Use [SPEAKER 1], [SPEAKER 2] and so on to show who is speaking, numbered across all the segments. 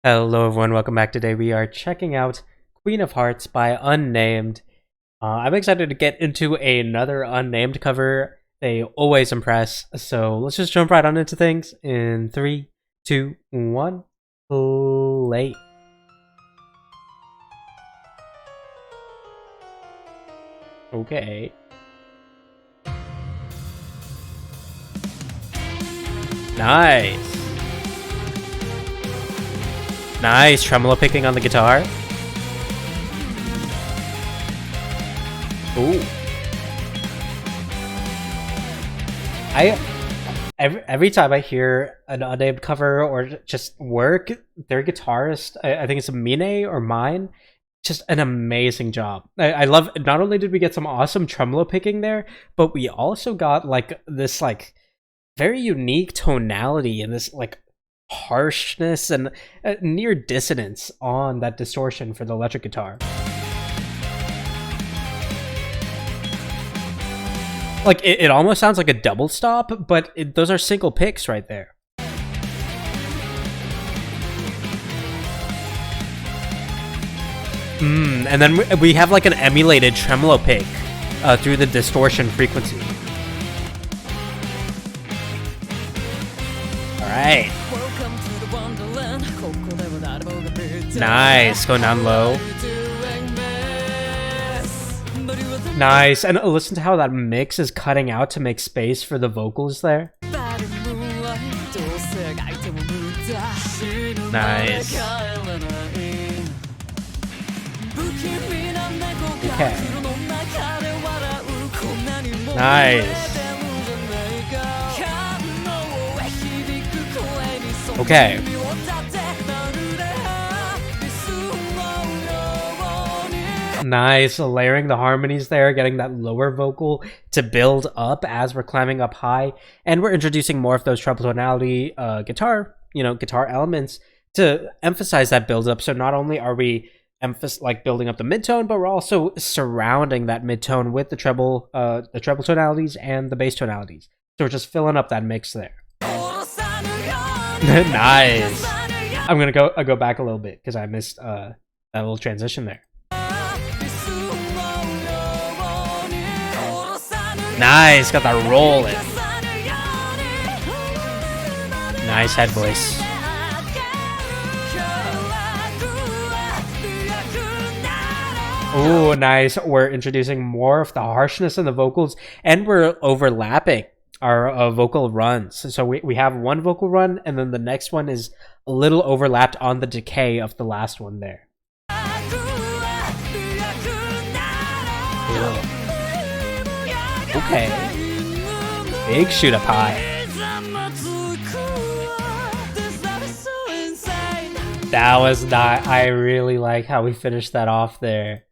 [SPEAKER 1] Hello everyone, welcome back. Today we are checking out Queen of Hearts by Unnamed. I'm excited to get into another Unnamed cover. They always impress, so let's just jump right on into things in 3, 2, 1, play. Okay. Nice. Nice, tremolo picking on the guitar. Ooh. Every time I hear an Unnamed cover or just work, their guitarist, I think it's Mine or Mine, just an amazing job. I love, not only did we get some awesome tremolo picking there, but we also got like this like very unique tonality and this like harshness and near dissonance on that distortion for the electric guitar. Like it almost sounds like a double stop, but those are single picks right there. And then we have like an emulated tremolo pick through the distortion frequency. Alright. Nice, going down low. Nice, and listen to how that mix is cutting out to make space for the vocals there. Nice. Okay. Nice. Okay. Nice, layering the harmonies there, getting that lower vocal to build up as we're climbing up high, and we're introducing more of those treble tonality guitar elements to emphasize that build up. So not only are we building up the midtone, but we're also surrounding that midtone with the treble tonalities and the bass tonalities. So we're just filling up that mix there. Nice. I'm gonna go back a little bit because I missed that little transition there. Nice, got that rolling. Nice head voice. Ooh, nice. We're introducing more of the harshness in the vocals, and we're overlapping our vocal runs. So we have one vocal run, and then the next one is a little overlapped on the decay of the last one there. Cool. Okay. Big shoot up high. That was not. I really like how we finished that off there.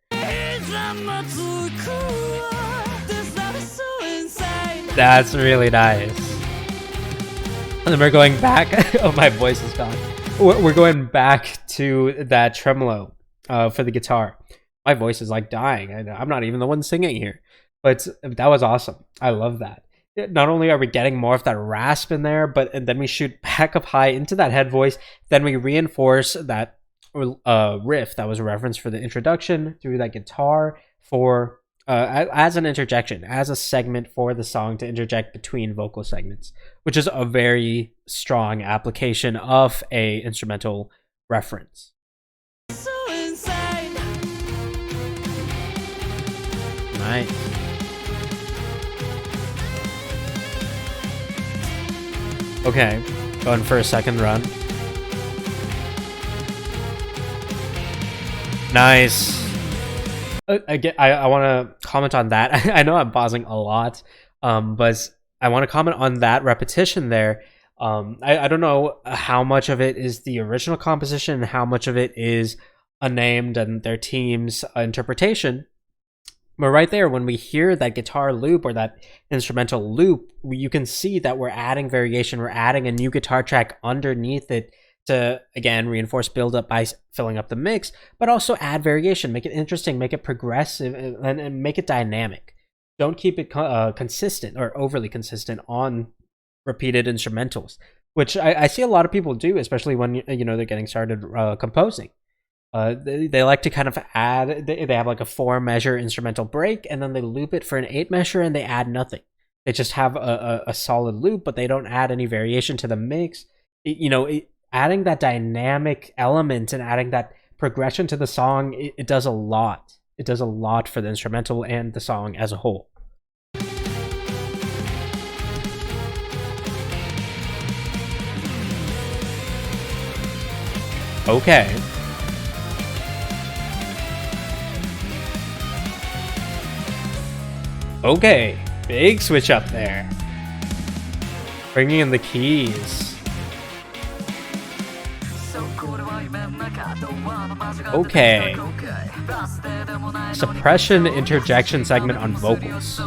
[SPEAKER 1] That's really nice. And then we're going back. Oh, my voice is gone. We're going back to that tremolo for the guitar. My voice is like dying. I'm not even the one singing here. But that was awesome. I love that. Not only are we getting more of that rasp in there, but then we shoot back up high into that head voice. Then we reinforce that riff that was a reference for the introduction through that guitar for as an interjection, as a segment for the song to interject between vocal segments, which is a very strong application of a instrumental reference. Nice. Okay, going for a second run. Nice. I want to comment on that. I know I'm pausing a lot, but I want to comment on that repetition there. I don't know how much of it is the original composition and how much of it is Unnamed and their team's interpretation. But right there, when we hear that guitar loop or that instrumental loop, you can see that we're adding variation. We're adding a new guitar track underneath it to, again, reinforce build up by filling up the mix, but also add variation, make it interesting, make it progressive, and make it dynamic. Don't keep it consistent or overly consistent on repeated instrumentals. which I see a lot of people do, especially when they're getting started composing. They like to kind of add. They have like a 4-measure instrumental break, and then they loop it for an 8-measure, and they add nothing. They just have a solid loop, but they don't add any variation to the mix. Adding that dynamic element and adding that progression to the song, it does a lot. It does a lot for the instrumental and the song as a whole. Okay. Okay, big switch up there. Bringing in the keys. Okay. Suppression interjection segment on vocals.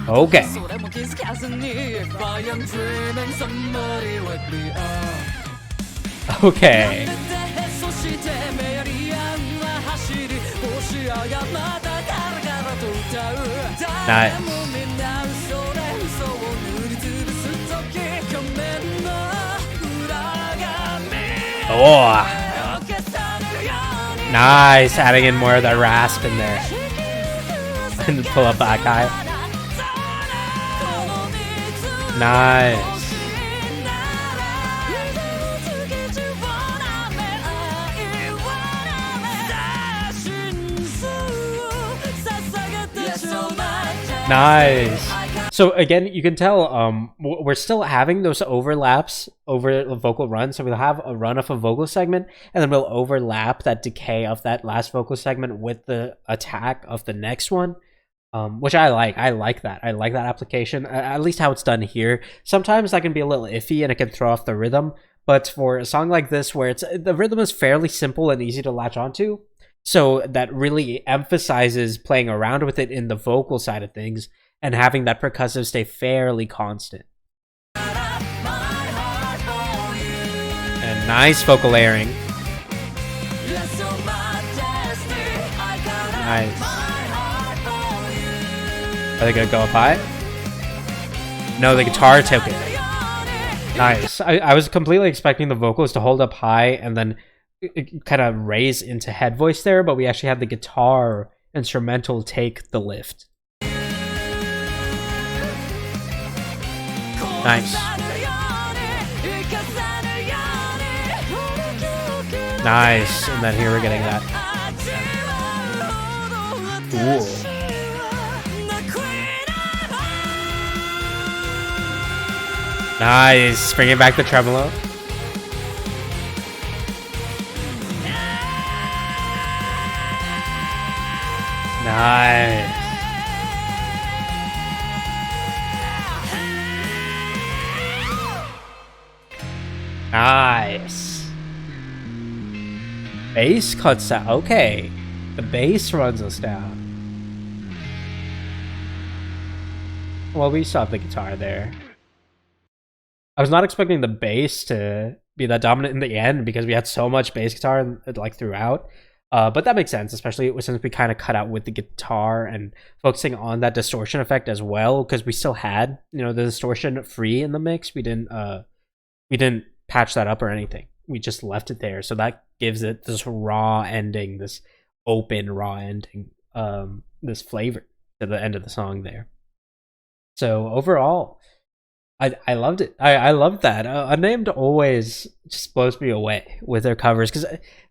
[SPEAKER 1] Okay. Okay. Nice. Oh. Nice, adding in more of that rasp in there. And pull up that guy. Nice. Nice. So again, you can tell we're still having those overlaps over the vocal run. So we'll have a run of a vocal segment, and then we'll overlap that decay of that last vocal segment with the attack of the next one, which I like. I like that. I like that application, at least how it's done here. Sometimes that can be a little iffy and it can throw off the rhythm, but for a song like this where the rhythm is fairly simple and easy to latch onto, so that really emphasizes playing around with it in the vocal side of things and having that percussive stay fairly constant. And nice vocal layering. Nice. Are they gonna go up high? No, the guitar took it. Nice. I was completely expecting the vocals to hold up high and then kind of raise into head voice there, but we actually had the guitar instrumental take the lift. Nice. Nice. And then here we're getting that. Ooh. Nice. Bringing back the tremolo. Nice. Nice. Bass cuts out. Okay. The bass runs us down. Well, we still have the guitar there. I was not expecting the bass to be that dominant in the end because we had so much bass guitar like throughout. But that makes sense, especially since we kind of cut out with the guitar and focusing on that distortion effect as well, because we still had, the distortion free in the mix. We didn't patch that up or anything. We just left it there. So that gives it this raw ending, this open raw ending, this flavor to the end of the song there. So overall, I loved it. I loved that. Unnamed always just blows me away with their covers because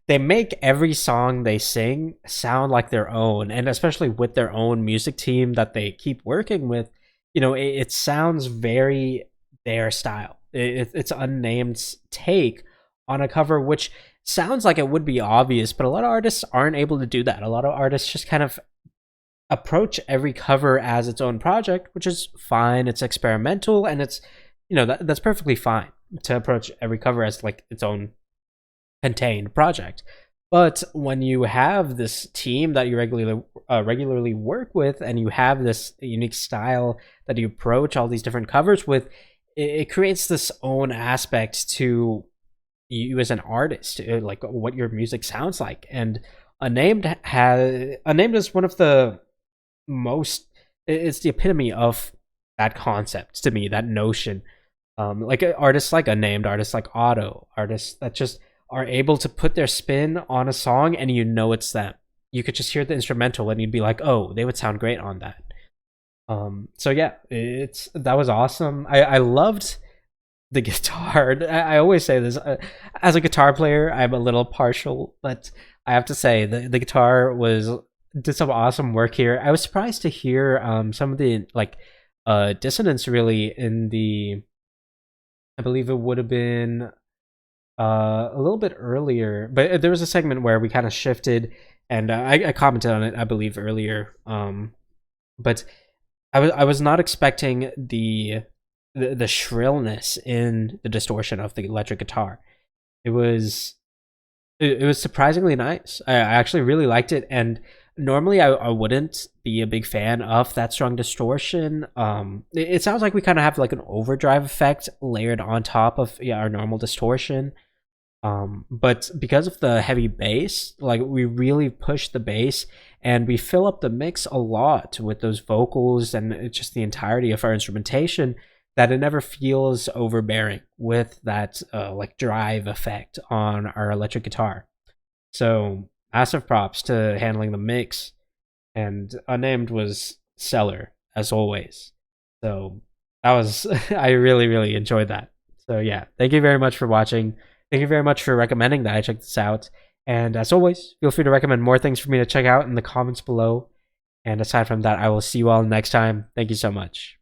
[SPEAKER 1] they make every song they sing sound like their own, and especially with their own music team that they keep working with, it sounds very their style. It's Unnamed's take on a cover, which sounds like it would be obvious, but a lot of artists aren't able to do that. A lot of artists just kind of approach every cover as its own project, which is fine. It's experimental, and it's that's perfectly fine to approach every cover as like its own contained project. But when you have this team that you regularly work with, and you have this unique style that you approach all these different covers with, it creates this own aspect to you as an artist, like what your music sounds like. And Unnamed is one of the most, it's the epitome of that concept to me, that notion Like artists like Unnamed, artists like Otto, artists that just are able to put their spin on a song and you know it's them. You could just hear the instrumental and you'd be like, oh, they would sound great on that. So yeah, that was awesome. I loved the guitar. I always say this, as a guitar player, I'm a little partial, but I have to say the guitar did some awesome work here. I was surprised to hear some of the like dissonance really in the, I believe it would have been a little bit earlier, but there was a segment where we kind of shifted, and I commented on it, I believe, earlier. But I was not expecting the shrillness in the distortion of the electric guitar. It was surprisingly nice. I actually really liked it, and normally I wouldn't be a big fan of that strong distortion. It sounds like we kind of have like an overdrive effect layered on top of our normal distortion. But because of the heavy bass, like we really push the bass and we fill up the mix a lot with those vocals and just the entirety of our instrumentation, that it never feels overbearing with that like drive effect on our electric guitar. So massive props to handling the mix, and Unnamed was stellar as always. So that was I really enjoyed that. So yeah, thank you very much for watching. Thank you very much for recommending that I check this out. And as always, feel free to recommend more things for me to check out in the comments below. And aside from that, I will see you all next time. Thank you so much.